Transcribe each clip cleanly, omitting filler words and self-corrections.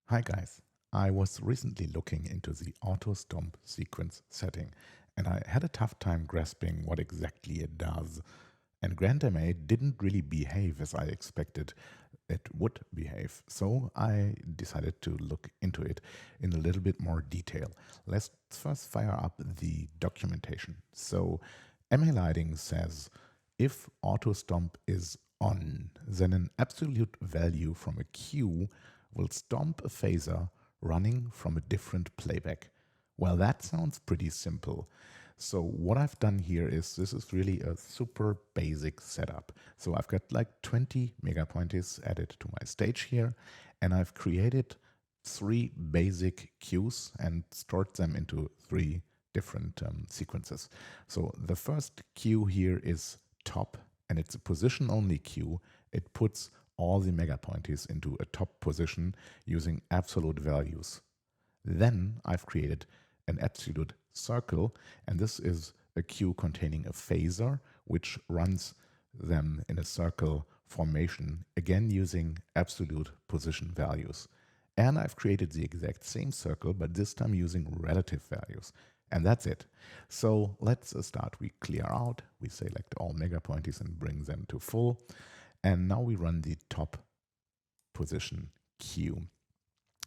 Hi guys, I was recently looking into the Auto Stomp sequence setting and I had a tough time grasping what exactly it does. And gramdMA didn't really behave as I expected it would behave, so I decided to look into it in a little bit more detail. Let's first fire up the documentation. So MA Lighting says if Auto Stomp is on, then an absolute value from a queue will stomp a phaser running from a different playback. Well, that sounds pretty simple. So what I've done here is this is really a super basic setup. So I've got like 20 megapointers added to my stage here, and I've created 3 basic queues and stored them into 3 different sequences. So the first queue here is top, and it's a position only queue. It puts all the megapointers into a top position using absolute values. Then I've created an absolute circle, and this is a queue containing a phaser which runs them in a circle formation, again using absolute position values. And I've created the exact same circle, but this time using relative values. And that's it. So let's start. We clear out, we select all megapointers and bring them to full. And now we run the top position queue.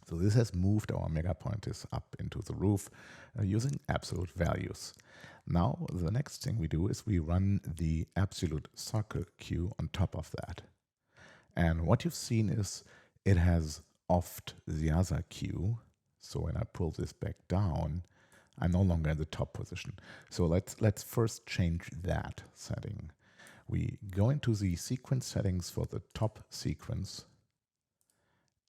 So this has moved our megapointers up into the roof using absolute values. Now the next thing we do is we run the absolute circle queue on top of that. And what you've seen is it has offed the other queue. So when I pull this back down, I'm no longer in the top position. So let's first change that setting. We go into the sequence settings for the top sequence.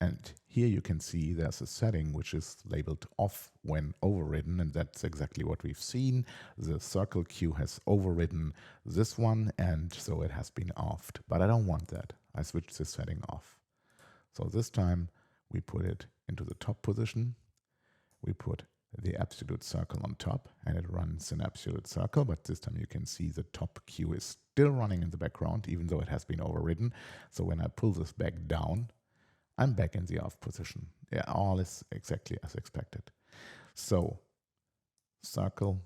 And here you can see there's a setting which is labeled off when overridden, and that's exactly what we've seen. The circle queue has overridden this one, and so it has been offed. But I don't want that. I switched this setting off. So this time we put it into the top position. We put the absolute circle on top, and it runs an absolute circle, but this time you can see the top queue is still running in the background, even though it has been overridden. So when I pull this back down, I'm back in the off position. Yeah, all is exactly as expected. So circle,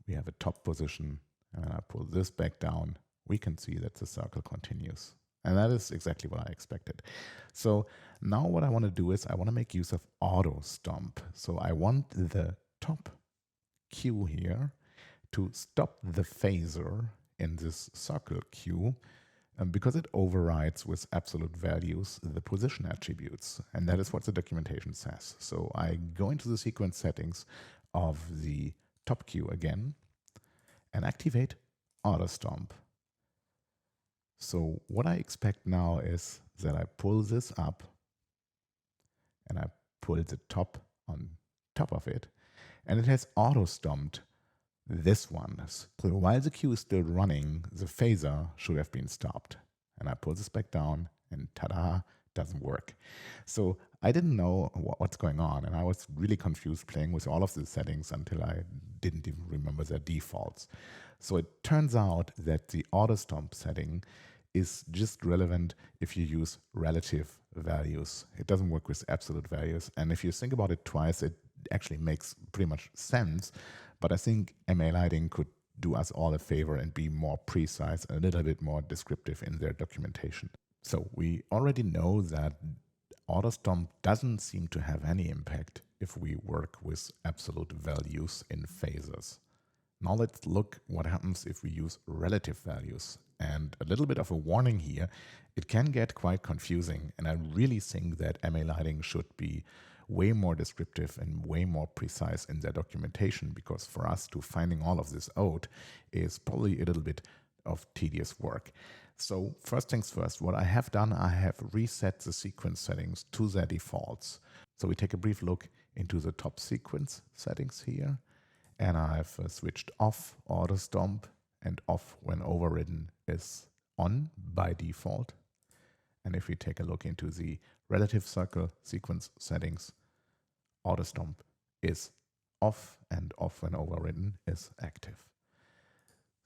we have a top position, and when I pull this back down, we can see that the circle continues. And that is exactly what I expected. So now what I want to do is I want to make use of Auto Stomp. So I want the top queue here to stop the phaser in this circle queue, because it overrides with absolute values the position attributes. And that is what the documentation says. So I go into the sequence settings of the top queue again and activate Auto Stomp. So what I expect now is that I pull this up and I pull the top on top of it, and it has auto stomped this one. So while the queue is still running, the phaser should have been stopped. And I pull this back down and ta-da, doesn't work. So I didn't know what's going on, and I was really confused playing with all of the settings until I didn't even remember their defaults. So it turns out that the auto stomp setting is just relevant if you use relative values. It doesn't work with absolute values. And if you think about it twice, it actually makes pretty much sense. But I think MA Lighting could do us all a favor and be more precise, a little bit more descriptive in their documentation. So we already know that Auto Stomp doesn't seem to have any impact if we work with absolute values in phasers. Now let's look what happens if we use relative values. And a little bit of a warning here, it can get quite confusing, and I really think that MA Lighting should be way more descriptive and way more precise in their documentation, because for us to finding all of this out is probably a little bit of tedious work. So first things first, what I have done, I have reset the sequence settings to their defaults. So we take a brief look into the top sequence settings here, and I've switched off Auto Stomp, and off when overridden is on by default. And if we take a look into the relative circle sequence settings, Auto Stomp is off, and off when overridden is active.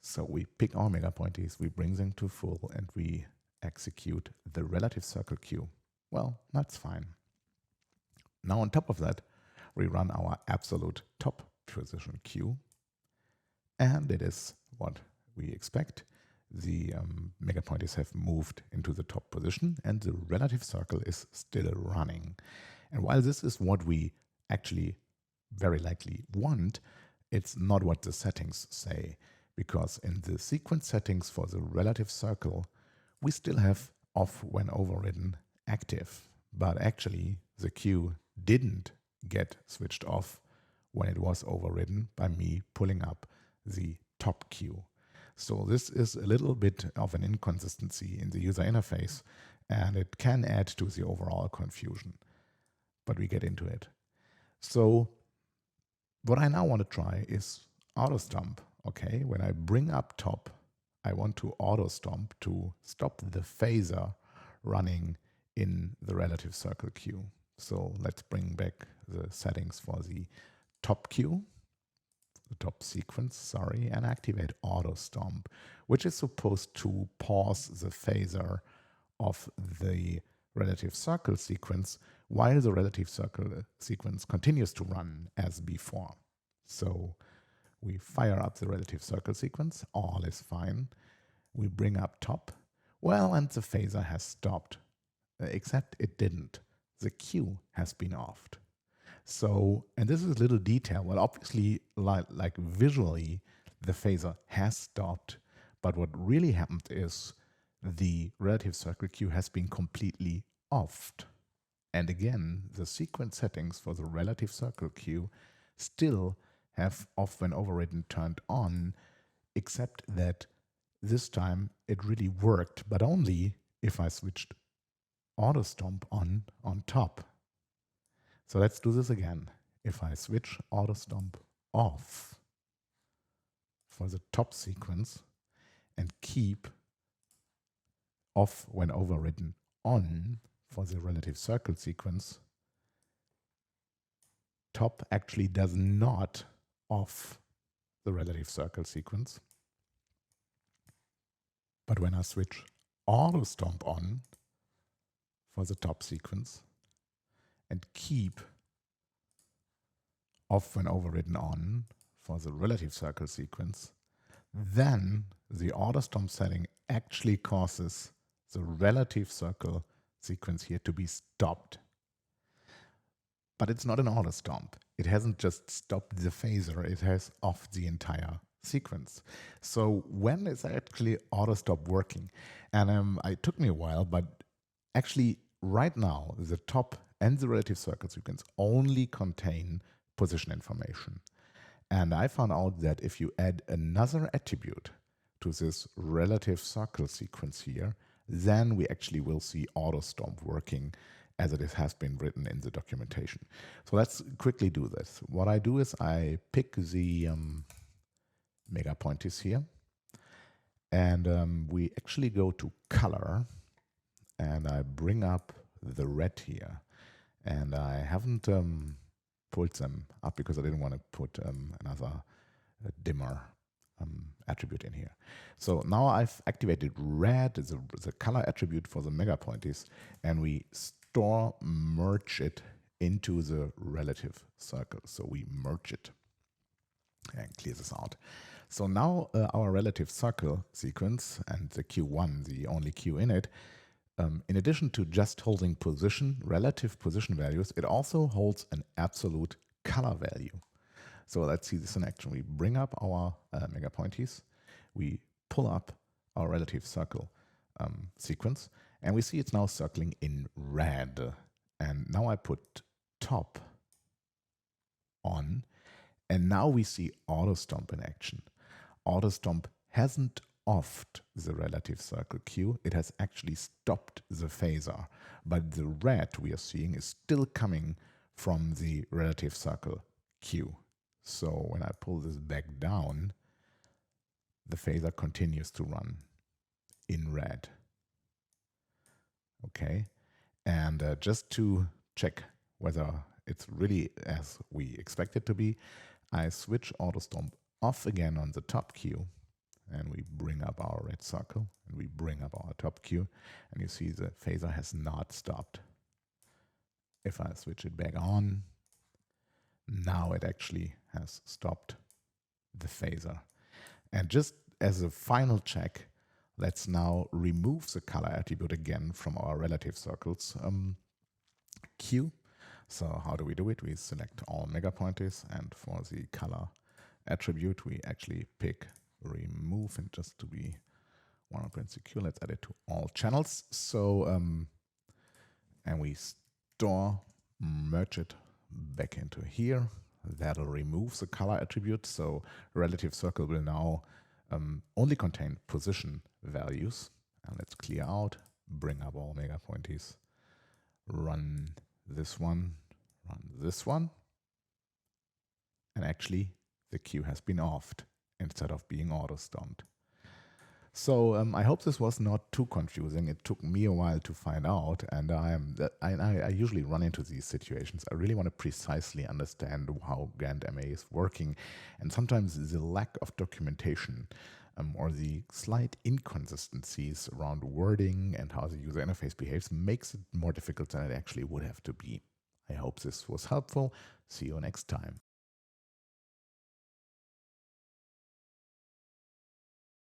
So we pick our mega pointies, we bring them to full, and we execute the relative circle queue. Well, that's fine. Now on top of that, we run our absolute top position queue, and it is what we expect. The mega pointers have moved into the top position, and the relative circle is still running. And while this is what we actually very likely want, it's not what the settings say, because in the sequence settings for the relative circle, we still have off when overridden active, but actually the queue didn't get switched off when it was overridden by me pulling up the top queue. So this is a little bit of an inconsistency in the user interface, and it can add to the overall confusion, but we get into it. So what I now want to try is Auto Stomp. Okay, when I bring up top, I want to Auto Stomp to stop the phaser running in the relative circle queue. So let's bring back the settings for the top queue, the top sequence, sorry, and activate Auto Stomp, which is supposed to pause the phaser of the relative circle sequence while the relative circle sequence continues to run as before. So we fire up the relative circle sequence, all is fine. We bring up top, well, and the phaser has stopped, except it didn't. The queue has been offed. So, and this is a little detail, well, obviously, like visually, the phaser has stopped, but what really happened is the relative circle queue has been completely offed. And again, the sequence settings for the relative circle queue still have off when overridden turned on, except that this time it really worked, but only if I switched Auto Stomp on top. So let's do this again. If I switch Auto Stomp off for the top sequence and keep off when overridden on for the relative circle sequence, top actually does not off the relative circle sequence. But when I switch Auto Stomp on for the top sequence and keep off when overridden on for the relative circle sequence, then the Auto Stomp setting actually causes the relative circle sequence here to be stopped. But it's not an Auto Stomp. It hasn't just stopped the phaser, it has offed the entire sequence. So when is actually Auto Stop working? And it took me a while, but actually right now the top and the relative circle sequence only contain position information. And I found out that if you add another attribute to this relative circle sequence here, then we actually will see Auto Stomp working as it has been written in the documentation. So let's quickly do this. What I do is I pick the mega pointers here, and we actually go to color, and I bring up the red here, and I haven't pulled them up because I didn't want to put another dimmer attribute in here. So now I've activated red, the color attribute for the mega pointers, and we store merge it into the relative circle. So we merge it and clear this out. So now our relative circle sequence and the Q1, the only Q in it, in addition to just holding position, relative position values, it also holds an absolute color value. So let's see this in action. We bring up our mega pointies, we pull up our relative circle sequence, and we see it's now circling in red. And now I put top on, and now we see Auto Stomp in action. Auto Stomp hasn't offed the relative circle queue, it has actually stopped the phaser, but the red we are seeing is still coming from the relative circle queue. So when I pull this back down, the phaser continues to run in red. Okay, and just to check whether it's really as we expect it to be, I switch Auto Stomp off again on the top queue, and we bring up our red circle, and we bring up our top Q, and you see the phaser has not stopped. If I switch it back on, now it actually has stopped the phaser. And just as a final check, let's now remove the color attribute again from our relative circles Q. So how do we do it? We select all mega pointers, and for the color attribute, we actually pick remove, and just to be 100% secure, let's add it to all channels. So, and we store, merge it back into here. That'll remove the color attribute. So relative circle will now only contain position values. And let's clear out, bring up all mega pointers, run this one, and actually the Q has been offed instead of being auto stomped. So I hope this was not too confusing. It took me a while to find out, and I usually run into these situations. I really want to precisely understand how gramdMA is working, and sometimes the lack of documentation or the slight inconsistencies around wording and how the user interface behaves makes it more difficult than it actually would have to be. I hope this was helpful. See you next time.